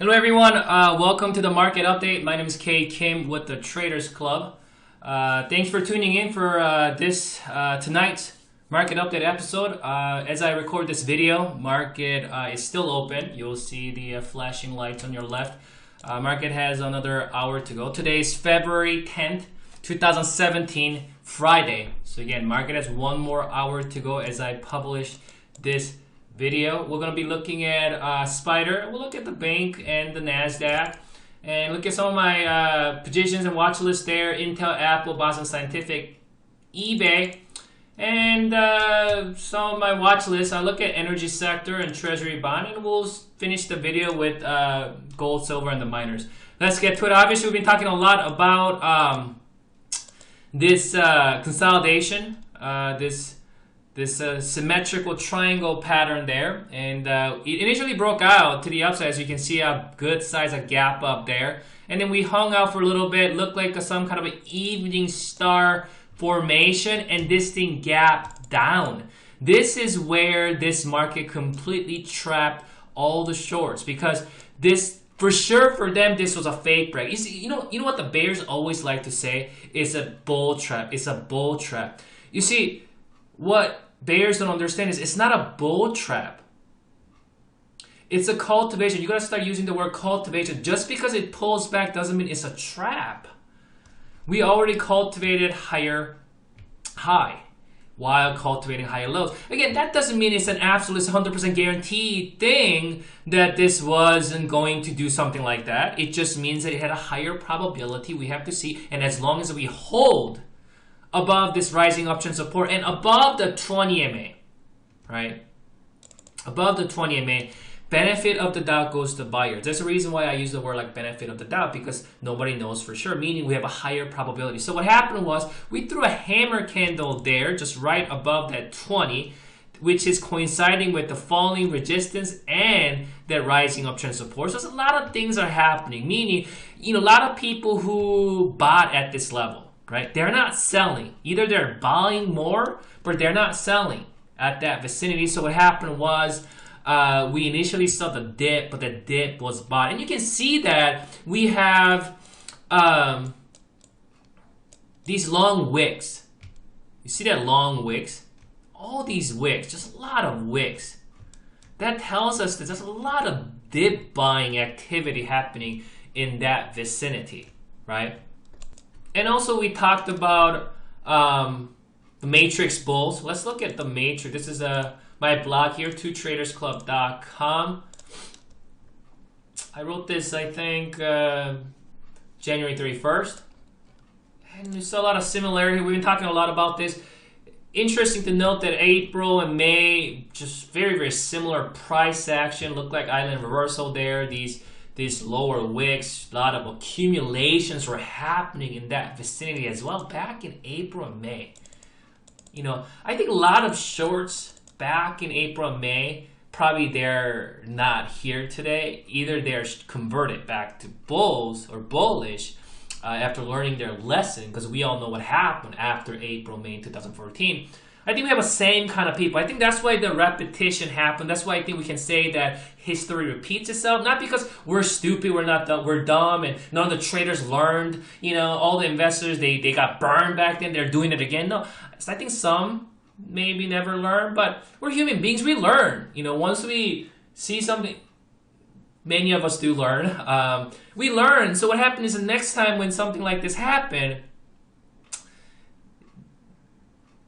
Hello everyone, welcome to the market update. My name is Kay Kim with the Traders Club. Thanks for tuning in for this tonight's market update episode. As I record this video, market is still open. You'll see the flashing lights on your left. Market has another hour to go. Today is February 10th, 2017, Friday. So again, market has one more hour to go as I publish this video. We're going to be looking at Spider. We'll look at the bank and the NASDAQ and look at some of my positions and watch list there. Intel, Apple, Boston Scientific, eBay, and some of my watch lists. I look at energy sector and treasury bond, and we'll finish the video with gold, silver, and the miners. Let's get to it. Obviously, we've been talking a lot about this consolidation, this symmetrical triangle pattern there, and it initially broke out to the upside, as you can see a good size of gap up there, and then we hung out for a little bit, looked like some kind of an evening star formation, and this thing gapped down. This is where this market completely trapped all the shorts, because this, for sure, for them, this was a fake break. You see, you know what the bears always like to say? It's a bull trap. It's a bull trap. You see, what bears don't understand is it's not a bull trap. It's a cultivation. You gotta start using the word cultivation. Just because it pulls back doesn't mean it's a trap. We already cultivated higher high while cultivating higher lows. Again, that doesn't mean it's an absolute 100% guaranteed thing that this wasn't going to do something like that. It just means that it had a higher probability. We have to see, and as long as we hold above this rising uptrend support and above the 20 MA, right? Above the 20 MA, benefit of the doubt goes to buyers. There's a reason why I use the word like benefit of the doubt, because nobody knows for sure, meaning we have a higher probability. So what happened was we threw a hammer candle there just right above that 20, which is coinciding with the falling resistance and that rising uptrend support. So a lot of things are happening, meaning, a lot of people who bought at this level, right? They're not selling. Either they're buying more, but they're not selling at that vicinity. So what happened was we initially saw the dip, but the dip was bought. And you can see that we have these long wicks. You see that long wicks? All these wicks, just a lot of wicks. That tells us that there's a lot of dip buying activity happening in that vicinity, right? And also we talked about the matrix bulls. Let's look at the matrix. This is my blog here, twotradersclub.com. I wrote this, I think, January 31st. And there's a lot of similarity. We've been talking a lot about this. Interesting to note that April and May, just very, very similar price action. Looked like island reversal there. These lower wicks, a lot of accumulations were happening in that vicinity as well back in April and May. I think a lot of shorts back in April and May, probably they're not here today. Either they're converted back to bulls or bullish after learning their lesson, because we all know what happened after April, May 2014. I think we have the same kind of people. I think that's why the repetition happened. That's why I think we can say that history repeats itself. Not because we're stupid, we're dumb, and none of the traders learned. All the investors, they got burned back then. They're doing it again. No, I think some maybe never learn, but we're human beings. We learn. Once we see something, many of us do learn. We learn. So what happened is the next time when something like this happened,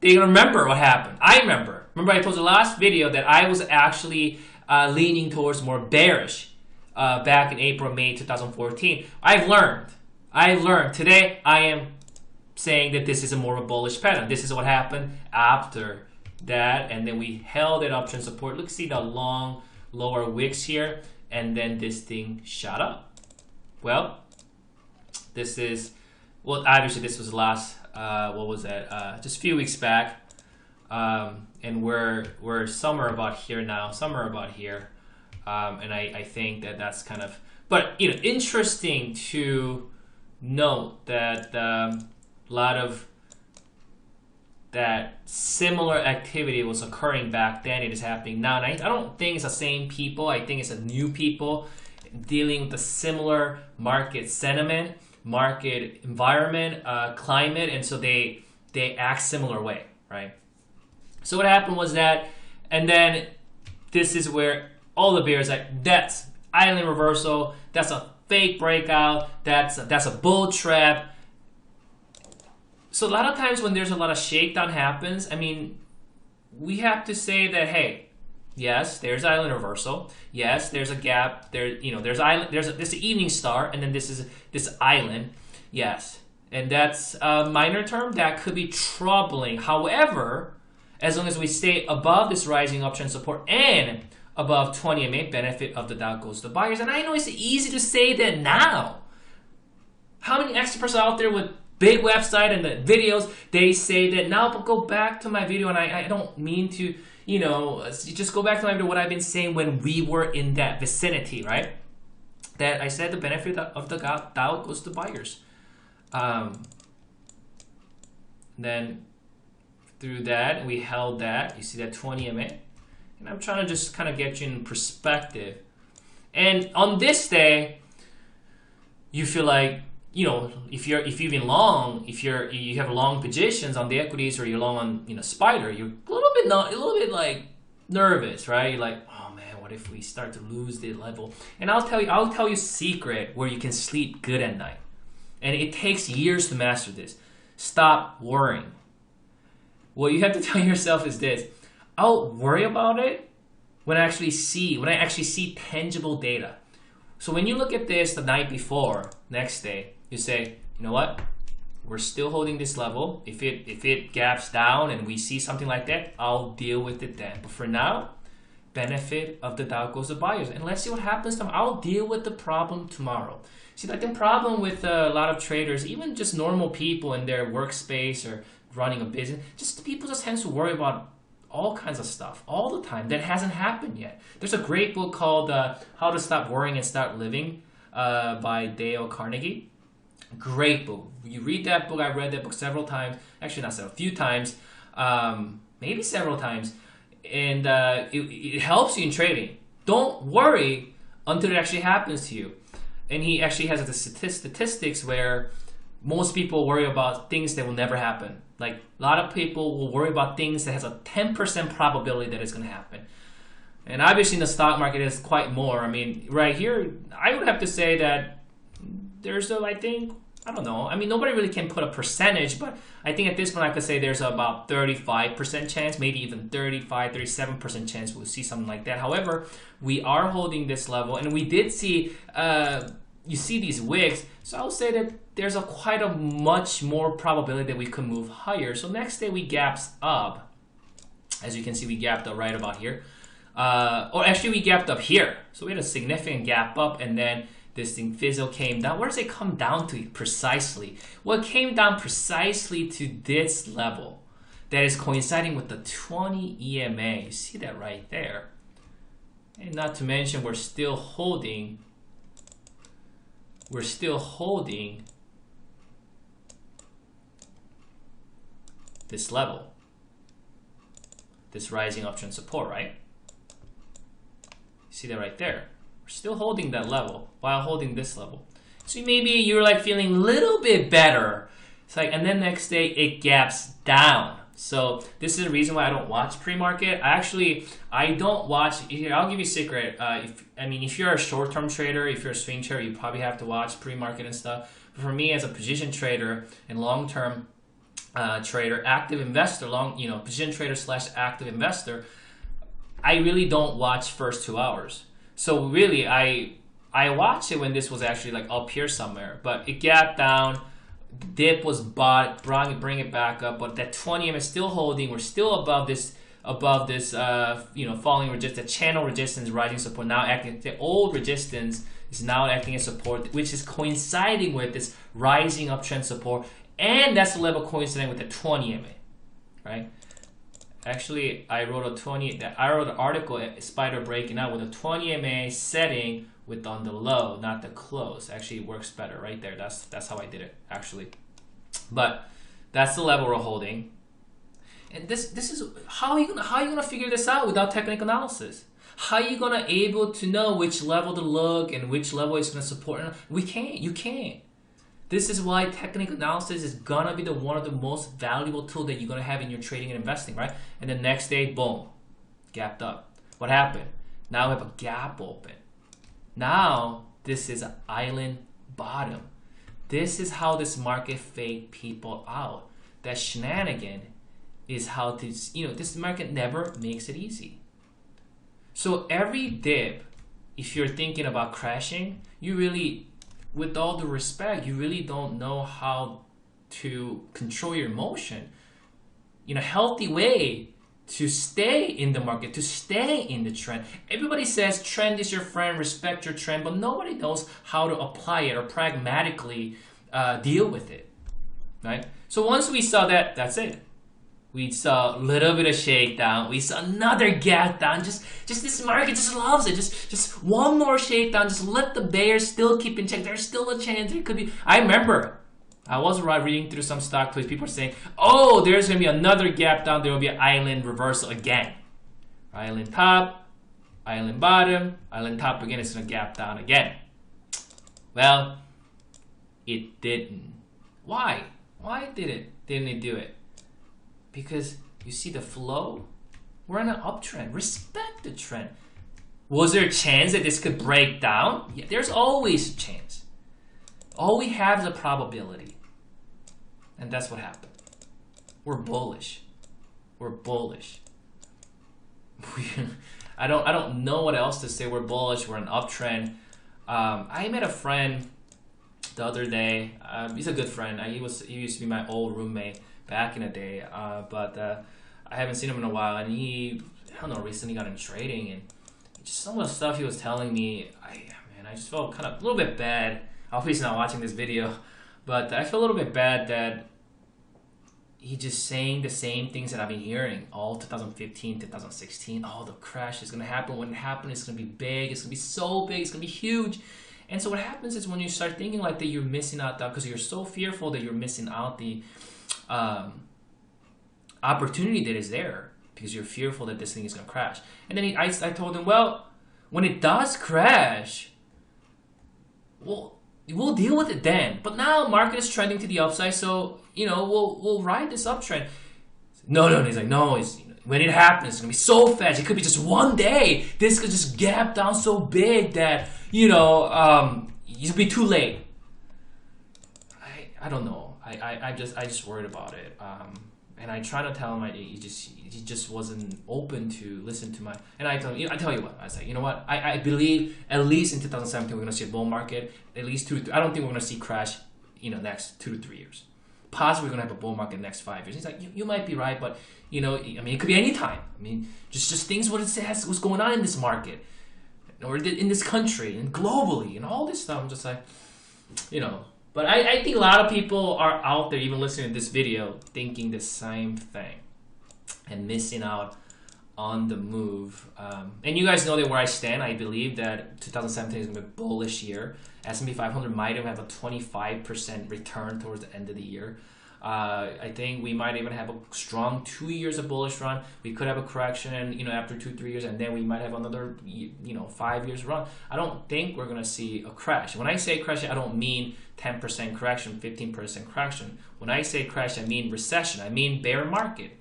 they remember what happened. I remember. Remember I told you last video that I was actually leaning towards more bearish back in April, May 2014. I've learned. Today I am saying that this is a more of a bullish pattern. This is what happened after that, and then we held at uptrend support. Look, see the long lower wicks here, and then this thing shot up. Well, this is, obviously this was last, what was that? Just a few weeks back, and we're somewhere about here now, and I think that that's kind of, but interesting to note that a lot of that similar activity was occurring back then. It is happening now, and I don't think it's the same people. I think it's a new people. dealing with a similar market sentiment, market environment, climate, and so they act similar way, right? So what happened was that, and then this is where all the bears like, that's island reversal, that's a fake breakout, that's a bull trap. So a lot of times when there's a lot of shakedown happens, I mean, we have to say that, hey, yes, there's island reversal. Yes, there's a gap. There's island. There's an evening star, and then this is this island. Yes, and that's a minor term that could be troubling. However, as long as we stay above this rising uptrend support and above 20 MA, benefit of the Dow goes to buyers. And I know it's easy to say that now. How many experts out there with big website and the videos, they say that now, but go back to my video, and I don't mean to, just go back to my video, what I've been saying when we were in that vicinity, right? That I said the benefit of the Dow goes to buyers. Then through that, we held that. You see that 20 MA? And I'm trying to just kind of get you in perspective. And on this day, you feel like, if you've been long, if you have long positions on the equities, or you're long on Spider, you're a little bit like nervous, right? You're like, oh man, what if we start to lose the level? And I'll tell you a secret where you can sleep good at night. And it takes years to master this. Stop worrying. What you have to tell yourself is this: I'll worry about it when I actually see tangible data. So when you look at this the night before, next day, you say, you know what? We're still holding this level. If it gaps down and we see something like that, I'll deal with it then. But for now, benefit of the Dow goes to buyers. And let's see what happens tomorrow. I'll deal with the problem tomorrow. See, like the problem with a lot of traders, even just normal people in their workspace or running a business, people just tend to worry about all kinds of stuff all the time that hasn't happened yet. There's a great book called How to Stop Worrying and Start Living by Dale Carnegie. Great book. You read that book. I read that book several times. Actually, not several, a few times, maybe several times. And it helps you in trading. Don't worry until it actually happens to you. And he actually has the statistics where most people worry about things that will never happen. Like a lot of people will worry about things that has a 10% probability that it's going to happen. And obviously in the stock market is quite more. I mean, right here, I would have to say that there's nobody really can put a percentage, but I think at this point I could say there's about 35% chance, maybe even 35, 37% chance we'll see something like that. However, we are holding this level, and we did see, you see these wicks, so I would say that there's quite a much more probability that we could move higher. So next day we gaps up. As you can see, we gapped up right about here. Or actually we gapped up here. So we had a significant gap up, and then this thing fizzle came down. Where does it come down to precisely? Well, it came down precisely to this level that is coinciding with the 20 EMA. You see that right there. And not to mention we're still holding this level, this rising uptrend support, right? See that right there? We're still holding that level while holding this level. So maybe you're like feeling a little bit better. It's like, and then next day it gaps down. So this is the reason why I don't watch pre-market. I don't watch. Here, I'll give you a secret. If you're a short-term trader, if you're a swing trader, you probably have to watch pre-market and stuff. But for me, as a position trader and long-term trader, active investor, position trader / active investor, I really don't watch first 2 hours. So really, I watched it when this was actually like up here somewhere, but it gapped down. Dip was bought, bring it back up, but that 20 EMA is still holding. We're still above this falling resistance, the channel resistance, rising support now acting. The old resistance is now acting as support, which is coinciding with this rising uptrend support, and that's the level coinciding with the 20 EMA, right? Actually, I wrote an article, Spider breaking out with a 20 EMA setting with on the low, not the close. Actually, it works better right there. That's how I did it, actually. But that's the level we're holding. And this is how you gonna figure this out without technical analysis? How are you gonna able to know which level to look and which level is gonna support? We can't. You can't. This is why technical analysis is gonna be one of the most valuable tools that you're gonna have in your trading and investing, right? And the next day, boom, gapped up. What happened? Now we have a gap open. Now this is an island bottom. This is how this market fake people out. That shenanigan is how this, this market never makes it easy. So every dip, if you're thinking about crashing, you really, with all due respect, you really don't know how to control your emotion in a healthy way to stay in the market, to stay in the trend. Everybody says trend is your friend, respect your trend, but nobody knows how to apply it or pragmatically deal with it, right? So once we saw that, that's it. We saw a little bit of shakedown. We saw another gap down. Just this market just loves it. Just one more shakedown. Just let the bears still keep in check. There's still a chance. There could be. I remember I was reading through some stock tweets. People are saying, "Oh, there's gonna be another gap down. There will be an island reversal again. Island top, island bottom, island top again. It's gonna gap down again." Well, it didn't. Why? Why didn't it do it? Because you see the flow, we're in an uptrend. Respect the trend. Was there a chance that this could break down? Yeah, there's always a chance. All we have is a probability. And that's what happened. We're bullish. We're bullish. I don't know what else to say. We're bullish. We're an uptrend. I met a friend the other day. He's a good friend. He used to be my old roommate back in the day, but I haven't seen him in a while, and I don't know, recently got in trading, and just some of the stuff he was telling me, I just felt kind of a little bit bad. I hope he's not watching this video, but I feel a little bit bad that he's just saying the same things that I've been hearing all 2015, 2016. Oh, the crash is gonna happen. When it happens, it's gonna be big. It's gonna be so big. It's gonna be huge. And so what happens is when you start thinking like that, you're missing out because you're so fearful that you're missing out the opportunity that is there because you're fearful that this thing is going to crash. And then I told him, well, when it does crash, we'll deal with it then. But now market is trending to the upside, so we'll ride this uptrend. No. He's like, no, when it happens, it's going to be so fast. It could be just one day. This could just gap down so big that it'll be too late. I don't know. I just worried about it, and I try to tell him he just wasn't open to listen to my. And I tell you what, I say, you know what, I believe at least in 2017 we're gonna see a bull market, at least 2 to 3. I don't think we're gonna see crash, next 2 to 3 years. Possibly we're gonna have a bull market next 5 years. He's like, you might be right, but it could be any time. Just things what it says, what's going on in this market, or in this country and globally and all this stuff. I'm just like, But I think a lot of people are out there, even listening to this video, thinking the same thing and missing out on the move. And you guys know that where I stand. I believe that 2017 is going to be a bullish year. S&P 500 might have a 25% return towards the end of the year. I think we might even have a strong 2 years of bullish run. We could have a correction, after 2-3 years, and then we might have another, 5 years run. I don't think we're gonna see a crash. When I say crash, I don't mean 10% correction, 15% correction. When I say crash, I mean recession. I mean bear market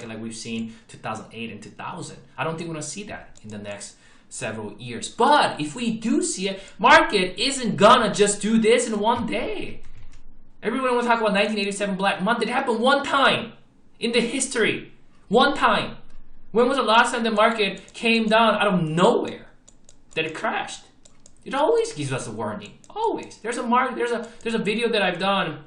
like we've seen 2008 and 2000. I don't think we're gonna see that in the next several years. But if we do see it, market isn't gonna just do this in one day. Everyone will talk about 1987 Black Month. It happened one time in the history. One time. When was the last time the market came down out of nowhere that it crashed? It always gives us a warning. Always. There's a video that I've done,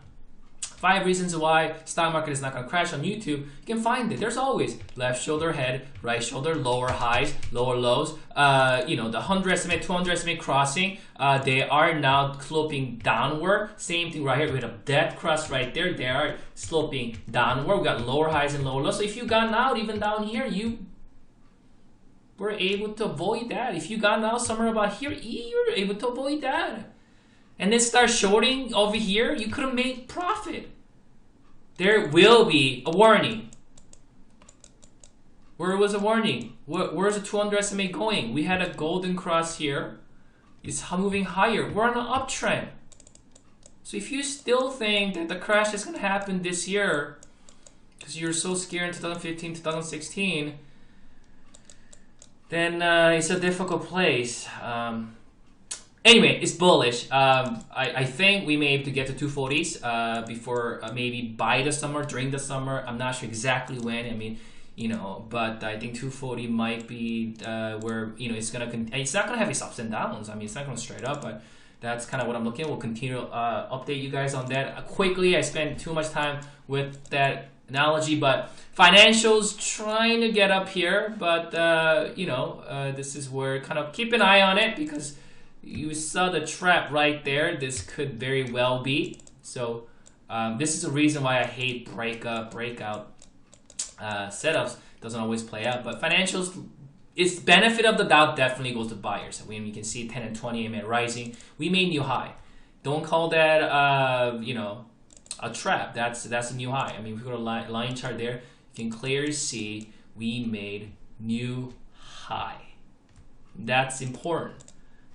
5 reasons why stock market is not going to crash, on YouTube. You can find it. There's always left shoulder head, right shoulder, lower highs, lower lows. The 100 estimate, 200 estimate crossing. They are now sloping downward. Same thing right here. We have a dead cross right there. They are sloping downward. We got lower highs and lower lows. So if you got out even down here, you were able to avoid that. If you got out somewhere about here, you're able to avoid that. And then start shorting over here, you could have made profit. There will be a warning. where was a warning? Where's the 200 SMA going? We had a golden cross here. It's moving higher. We're on an uptrend. So if you still think that the crash is going to happen this year, because you're so scared in 2015, 2016, then it's a difficult place. Anyway, it's bullish. I think we may be able to get to 240s before maybe by the summer, during the summer. I'm not sure exactly when. I mean, you know, but I think 240 might be where, you know, it's not gonna have its ups and downs. I mean, it's not gonna straight up, but that's kind of what I'm looking at. We'll continue to update you guys on that. Quickly, I spent too much time with that analogy, but financials trying to get up here, but you know, this is where kind of keep an eye on it, because you saw the trap right there. This could very well be. So this is the reason why I hate breakout setups. Doesn't always play out, but financials, its benefit of the doubt definitely goes to buyers. When we can see 10 and 20 EMA rising, we made new high. Don't call that you know, a trap. That's a new high. I mean, if we go to line chart there, you can clearly see we made new high. That's important.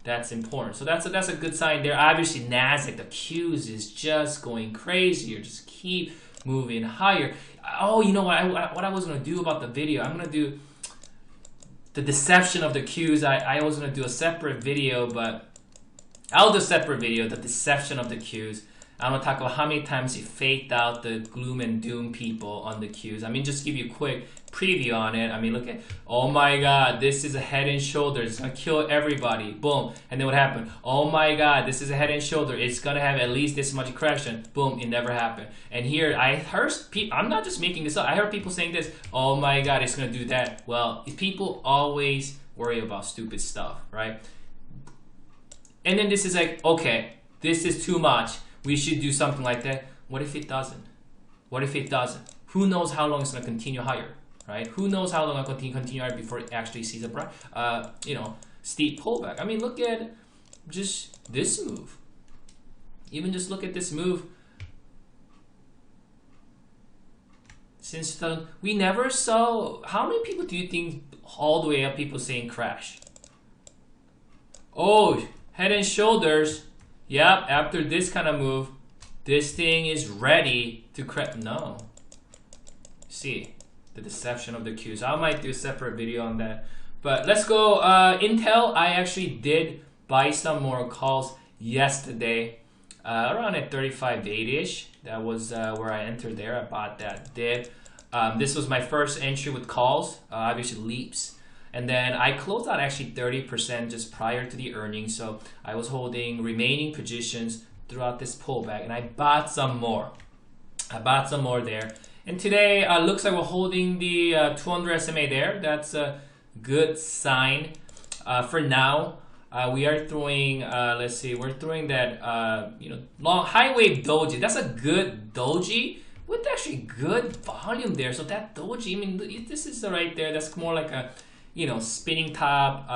That's important. So that's a good sign there. Obviously, Nasdaq, the Qs is just going crazy. You just keep moving higher. Oh, you know what I was gonna do about the video? I'm gonna do the deception of the Qs. I was gonna do a separate video, but I'll do a separate video, the deception of the Qs. I'm gonna talk about how many times you faked out the gloom and doom people on the Qs. I mean, just give you a quick preview on it. I mean, look at, oh my God, this is a head and shoulder. It's gonna kill everybody. Boom. And then what happened? Oh my God, this is a head and shoulder. It's gonna have at least this much correction. Boom, it never happened. And here, I heard people, I'm not just making this up. I heard people saying this, oh my God, it's gonna do that. Well, people always worry about stupid stuff, right? And then this is like, okay, this is too much. We should do something like that. What if it doesn't? What if it doesn't? Who knows how long it's going to continue higher, right? Who knows how long it's going to continue higher before it actually sees a you know, steep pullback? I mean, look at just this move. Even just look at this move. Since we never saw, how many people do you think all the way up people saying crash? Oh, head and shoulders. Yep, after this kind of move, this thing is ready to crash. No. See, the deception of the Qs. I might do a separate video on that. But let's go. Intel, I actually did buy some more calls yesterday. Around at 35.8-ish. That was where I entered there. I bought that dip. This was my first entry with calls. Obviously leaps. And then I closed out actually 30% just prior to the earnings. So I was holding remaining positions throughout this pullback, and I bought some more. I bought some more there. And today looks like we're holding the 200 SMA there. That's a good sign. For now, we are throwing, let's see, we're throwing that, you know, long high wave doji. That's a good doji with actually good volume there. So that doji, I mean, this is right there. That's more like a, you know, spinning top,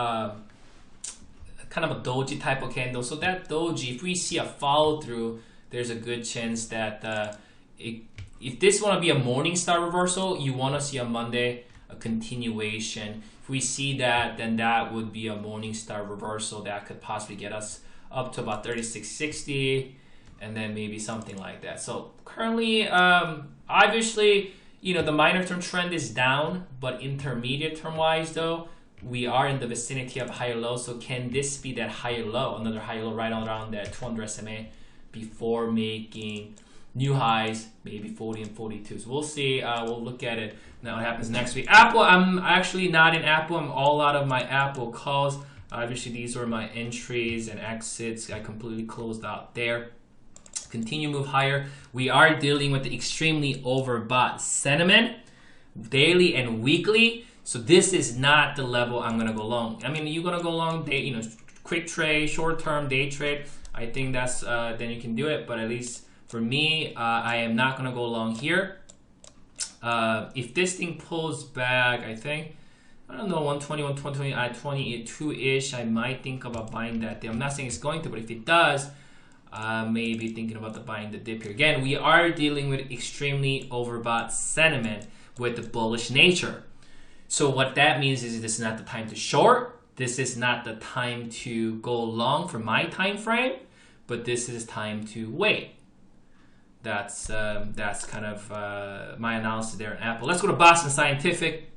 kind of a doji type of candle. So that doji, if we see a follow through, there's a good chance that if this want to be a morning star reversal, you want to see on Monday a continuation. If we see that, then that would be a morning star reversal that could possibly get us up to about 36.60, and then maybe something like that. So currently, obviously, you know, the minor term trend is down, but intermediate term wise though, we are in the vicinity of higher low. So can this be that higher low, another higher low right around that 200 SMA before making new highs, maybe 40 and 42. So we'll see. We'll look at it now what happens next week. Apple, I'm actually not in Apple. I'm all out of my Apple calls. Obviously, these were my entries and exits. I completely closed out there. Continue move higher. We are dealing with the extremely overbought sentiment daily and weekly. So this is not the level I'm gonna go long. I mean, you're gonna go long day, you know, quick trade, short term, day trade. I think that's then you can do it. But at least for me, I am not gonna go long here. If this thing pulls back, I think, I don't know, 120, 120, 22-ish, I might think about buying that dip. I'm not saying it's going to, but if it does, maybe thinking about buying the dip here. Again, we are dealing with extremely overbought sentiment with the bullish nature. So what that means is this is not the time to short. This is not the time to go long for my time frame, but this is time to wait. That's kind of my analysis there in Apple. Let's go to Boston Scientific.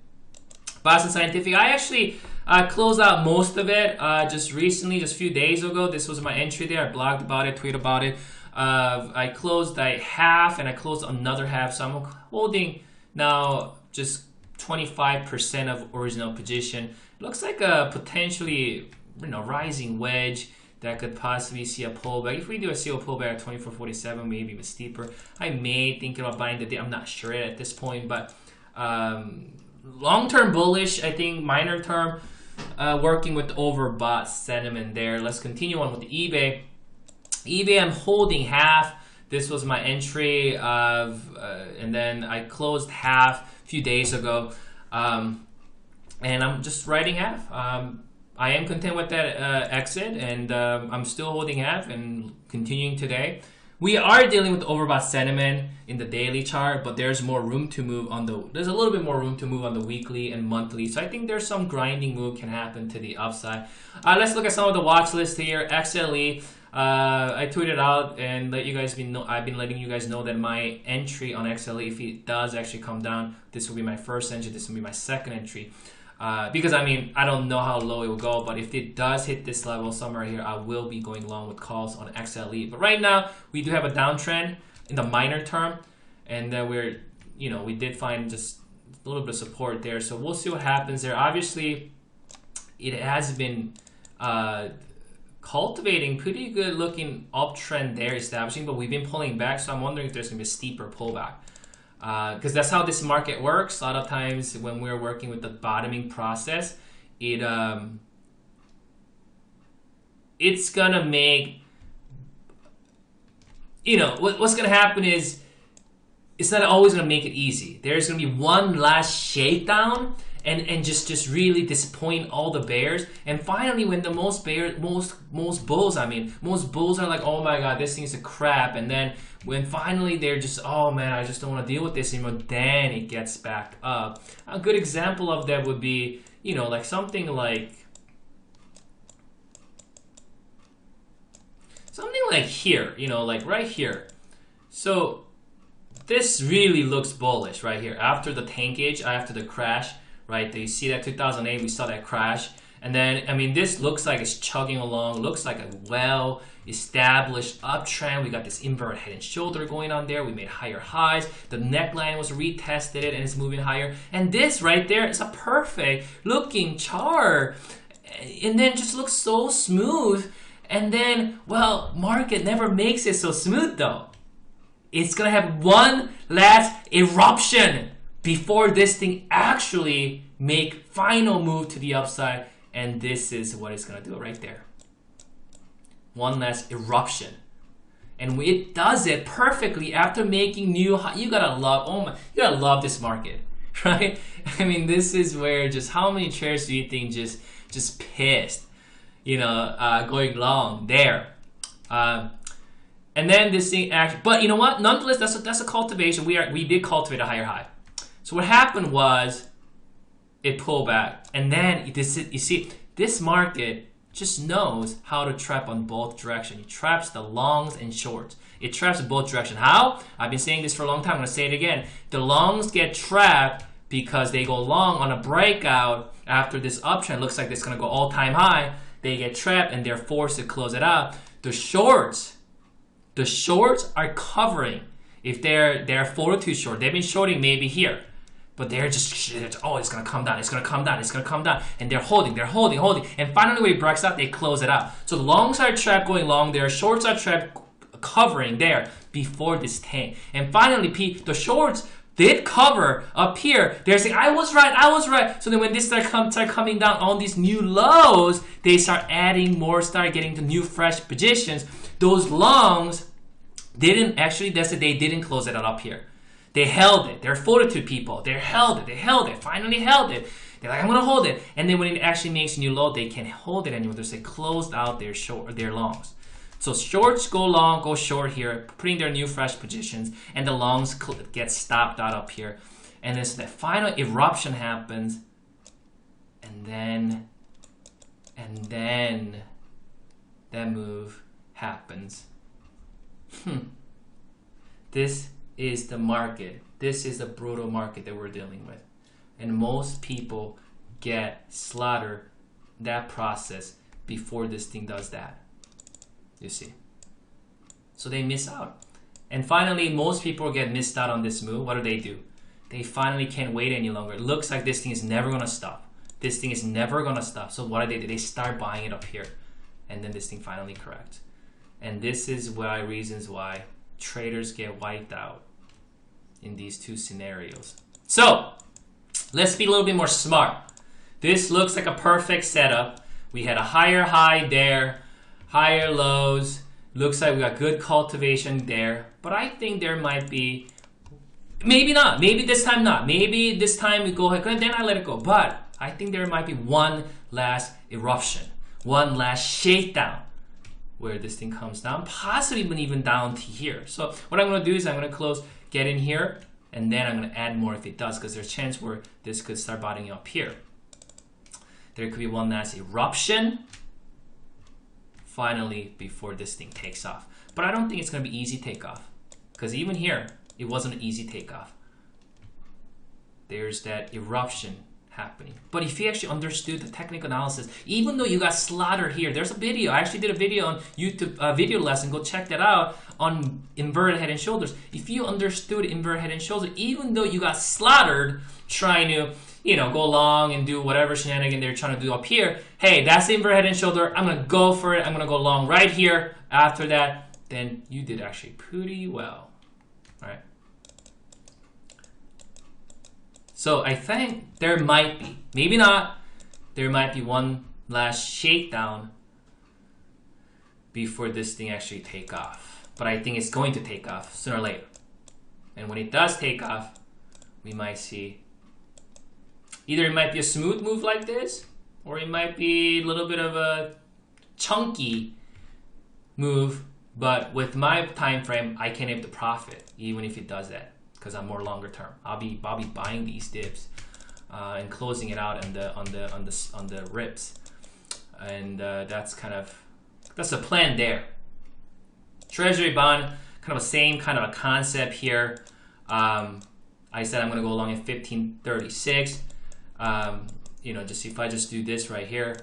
Boston Scientific, I actually closed out most of it just recently, just a few days ago. This was my entry there. I blogged about it, tweeted about it. I closed like half and I closed another half. So I'm holding now just 25% of original position. Looks like a potentially rising wedge that could possibly see a pullback. If we do see a pullback at 24.47, maybe even steeper, I may think about buying the dip. I'm not sure at this point, but long-term bullish, I think. Minor term, working with overbought sentiment there. Let's continue on with the eBay. eBay, I'm holding half. This was my entry and then I closed half a few days ago, and I'm just writing half. I am content with that exit, and I'm still holding half and continuing today. We are dealing with overbought sentiment in the daily chart, but there's more room to move on there's a little bit more room to move on the weekly and monthly. So I think there's some grinding move can happen to the upside. Let's look at some of the watch list here. XLE, I tweeted out and let you guys know. I've been letting you guys know that my entry on XLE, if it does actually come down, this will be my first entry. This will be my second entry. Because I mean, I don't know how low it will go, but if it does hit this level somewhere here, I will be going long with calls on XLE. But right now, we do have a downtrend in the minor term, and we did find just a little bit of support there. So we'll see what happens there. Obviously, it has been cultivating pretty good looking uptrend there, establishing, but we've been pulling back. So I'm wondering if there's gonna be a steeper pullback. Because that's how this market works. A lot of times when we're working with the bottoming process, it's gonna make, what's gonna happen is it's not always gonna make it easy. There's gonna be one last shakedown and just really disappoint all the bears. And finally, when the most bulls are like, oh my god, this thing is a crap. And then when finally they're just, oh man, I just don't want to deal with this anymore, then it gets back up. A good example of that would be, like something like here, like right here. So this really looks bullish right here after the tankage, after the crash. Right, you see that 2008, we saw that crash. And then, I mean, this looks like it's chugging along, looks like a well-established uptrend. We got this inverted head and shoulder going on there. We made higher highs. The neckline was retested and it's moving higher. And this right there is a perfect looking chart. And then just looks so smooth. And then, well, market never makes it so smooth though. It's gonna have one last eruption before this thing actually make final move to the upside, and this is what it's gonna do right there. One last eruption, and it does it perfectly after making new high. You gotta love this market, right? I mean, this is where just how many shares do you think just pissed, going long there. And then this thing actually, but you know what? Nonetheless, that's a cultivation. We did cultivate a higher high. So what happened was it pulled back, and then you see this market just knows how to trap on both directions. It traps the longs and shorts. It traps in both directions. How? I've been saying this for a long time. I'm gonna say it again. The longs get trapped because they go long on a breakout after this uptrend. Looks like it's gonna go all-time high. They get trapped and they're forced to close it out. The shorts are covering. If they're 42 short, they've been shorting maybe here. But they're just, oh, it's gonna come down, it's gonna come down, it's gonna come down. And they're holding. And finally when it breaks out, they close it out. So the longs are trapped going long there, shorts are trapped covering there before this tank. And finally, the shorts did cover up here. They're saying, I was right. So then when this start coming down on these new lows, they start adding more, start getting to new fresh positions. Those longs didn't, actually, they didn't close it out up here. They held it. They're fortitude people. They held it. Finally held it. They're like, I'm gonna hold it. And then when it actually makes a new low, they can't hold it anymore. They closed out their longs. So shorts go long, go short here, putting their new fresh positions, and the longs get stopped out up here. And then so the final eruption happens, then that move happens. This is the market. This is the brutal market that we're dealing with. And most people get slaughtered that process before this thing does that. You see. So they miss out. And finally, most people get missed out on this move. What do? They finally can't wait any longer. It looks like this thing is never going to stop. This thing is never going to stop. So what do? They start buying it up here. And then this thing finally corrects. And this is why reasons why traders get wiped out in these two scenarios. So let's be a little bit more smart. This looks like a perfect setup. We had a higher high there, higher lows. Looks like we got good cultivation there. But I think there might be, maybe not. Maybe this time not. Maybe this time we go ahead and then I let it go. But I think there might be one last eruption, one last shakedown where this thing comes down, possibly even down to here. So what I'm going to do is I'm going to close, get in here, and then I'm going to add more if it does, because there's a chance where this could start bottoming up here. There could be one last eruption finally before this thing takes off. But I don't think it's going to be easy takeoff, because even here it wasn't an easy takeoff. There's that eruption happening. But if you actually understood the technical analysis, even though you got slaughtered here, there's a video. I actually did a video on YouTube, video lesson. Go check that out on inverted head and shoulders. If you understood inverted head and shoulders, even though you got slaughtered trying to, you know, go long and do whatever shenanigan they're trying to do up here, hey, that's the inverted head and shoulder. I'm gonna go for it. I'm gonna go long right here. After that, then you did actually pretty well, right? So I think there might be, maybe not, there might be one last shakedown before this thing actually take off. But I think it's going to take off sooner or later. And when it does take off, we might see either it might be a smooth move like this, or it might be a little bit of a chunky move. But with my time frame, I can have the profit even if it does that, because I'm more longer term. I'll be buying these dips and closing it out on the rips, and that's the plan there. Treasury bond, kind of the same kind of a concept here. I said I'm going to go along at 1536. You know, just if I just do this right here,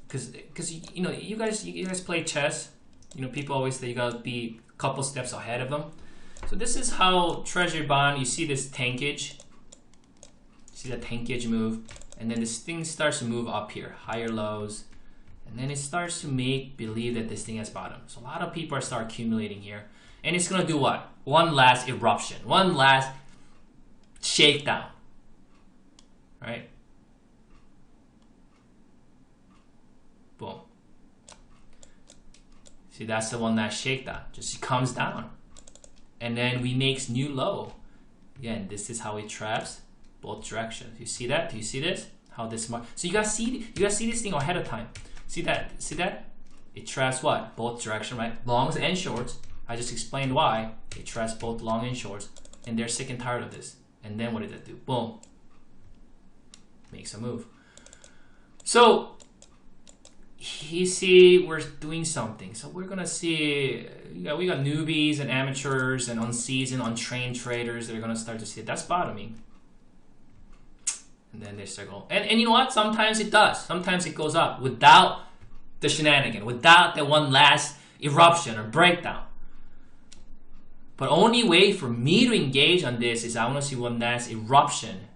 because you know you guys play chess. You know, people always say you gotta be a couple steps ahead of them. So this is how treasury bond, you see this tankage. See that tankage move, and then this thing starts to move up here, higher lows, and then it starts to make believe that this thing has bottom. So a lot of people start accumulating here, and it's gonna do what? One last eruption, one last shakedown, right? Boom. See, that's the one last shakedown. Just comes down, and then we makes new low. Again, this is how it traps both directions. You see that? Do you see this? How this mark? So you gotta see this thing ahead of time. See that? See that? It traps what? Both directions, right? Longs and shorts. I just explained why it traps both long and shorts, and they're sick and tired of this. And then what did it do? Boom. Makes a move. So you see, we're doing something. So we're gonna see, we got newbies and amateurs and unseasoned, untrained traders that are gonna start to see it. That's bottoming. And then they start going. And you know what? Sometimes it does. Sometimes it goes up without the shenanigan, without the one last eruption or breakdown. But only way for me to engage on this is I wanna see one last eruption,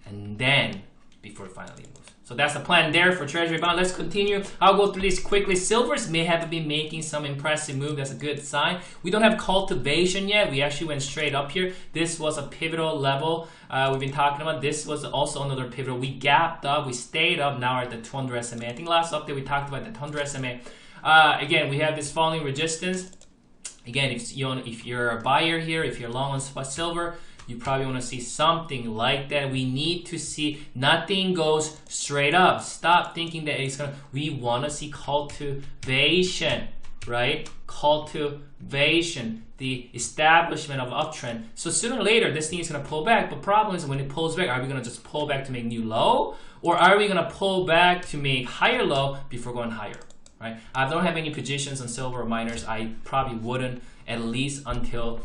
and then before it finally moves. So that's the plan there for treasury bond. Let's continue. I'll go through these quickly. Silvers may have been making some impressive move. That's a good sign. We don't have cultivation yet. We actually went straight up here. This was a pivotal level we've been talking about. This was also another pivotal. We gapped up. We stayed up. Now we're at the 200 SMA. I think last update we talked about the 200 SMA. Again, we have this falling resistance. Again, if you're a buyer here, if you're long on silver, you probably want to see something like that. We need to see nothing goes straight up. Stop thinking that it's gonna. We want to see cultivation. right? Cultivation, the establishment of uptrend. So sooner or later, this thing is going to pull back. But problem is when it pulls back, are we going to just pull back to make new low? Or are we going to pull back to make higher low before going higher, right? I don't have any positions on silver or miners. I probably wouldn't, at least until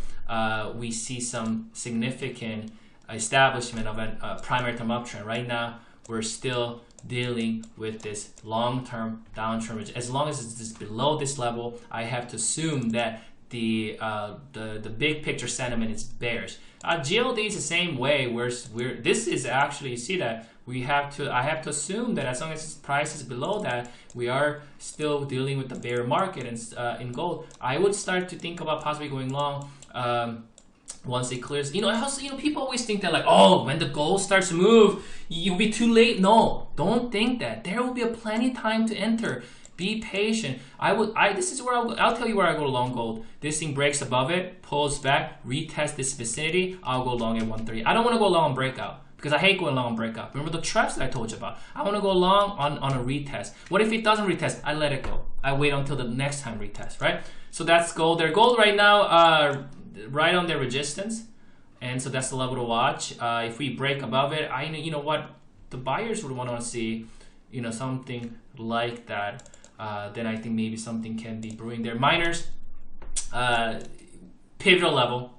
we see some significant establishment of a primary term uptrend. Right now, we're still dealing with this long-term downtrend. As long as it's just below this level, I have to assume that the big picture sentiment is bearish. GLD is the same way. This is actually, you see that I have to assume that as long as price is below that, we are still dealing with the bear market. And in gold, I would start to think about possibly going long once it clears. Also, people always think that like, oh, when the gold starts to move, you'll be too late. No, don't think that. There will be plenty of time to enter. Be patient. This is where I'll tell you where I go long gold. This thing breaks above it, pulls back, retest this vicinity, I'll go long at 130. I don't want to go long on breakout because I hate going long on breakout. Remember the traps that I told you about? I want to go long on a retest. What if it doesn't retest? I let it go. I wait until the next time retest, right? So that's gold there. Gold right now, right on their resistance, and so that's the level to watch. If we break above it, you know what, the buyers would want to see, something like that. Then I think maybe something can be brewing there. Miners, pivotal level,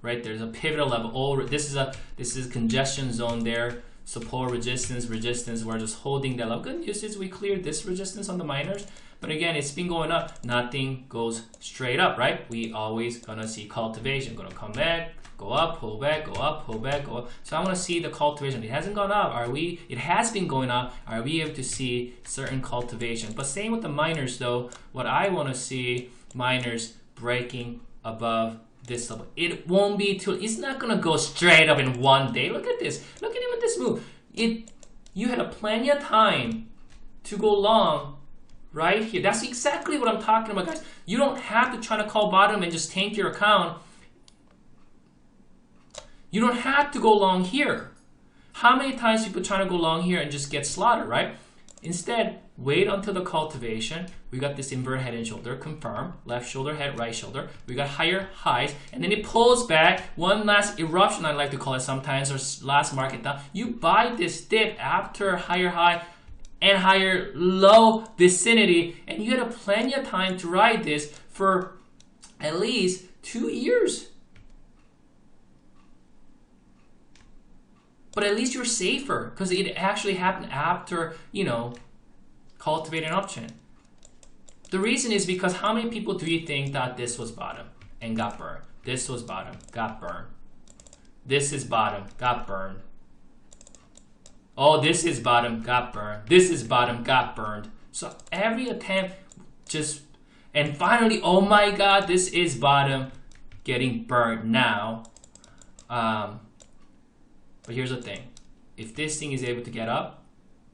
right? There's a pivotal level. Oh, this is congestion zone there. Support, resistance. We're just holding that level. Good news is we cleared this resistance on the miners. But again, it's been going up. Nothing goes straight up, right? We always gonna see cultivation. Gonna come back, go up, pull back, go up, pull back, go up. So I want to see the cultivation. It hasn't gone up. It has been going up. Are we able to see certain cultivation? But same with the miners though. What I want to see, miners breaking above this level. It won't be it's not gonna go straight up in one day. Look at this. Look at him with this move. You had plenty of time to go long right here. That's exactly what I'm talking about, guys. You don't have to try to call bottom and just tank your account. You don't have to go long here. How many times people trying to go long here and just get slaughtered, right? Instead, wait until the cultivation. We got this inverted head and shoulder, confirm. Left shoulder, head, right shoulder. We got higher highs, and then it pulls back. One last eruption, I like to call it sometimes, or last market down. You buy this dip after higher high and higher low vicinity, and you had plenty of time to ride this for at least 2 years. But at least you're safer because it actually happened after, cultivating an uptrend. The reason is because how many people do you think that this was bottom and got burned? This was bottom, got burned. This is bottom, got burned. Oh, this is bottom, got burned. This is bottom, got burned. So every attempt and finally, oh my God, this is bottom, getting burned now. But here's the thing. If this thing is able to get up,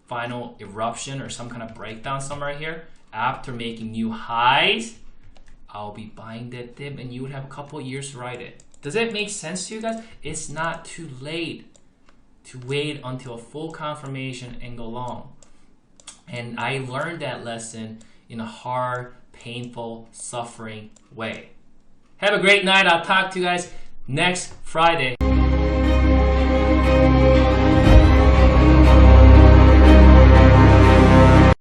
final eruption or some kind of breakdown somewhere here, after making new highs, I'll be buying that dip and you would have a couple of years to ride it. Does that make sense to you guys? It's not too late to wait until a full confirmation and go long. And I learned that lesson in a hard, painful, suffering way. Have a great night. I'll talk to you guys next Friday.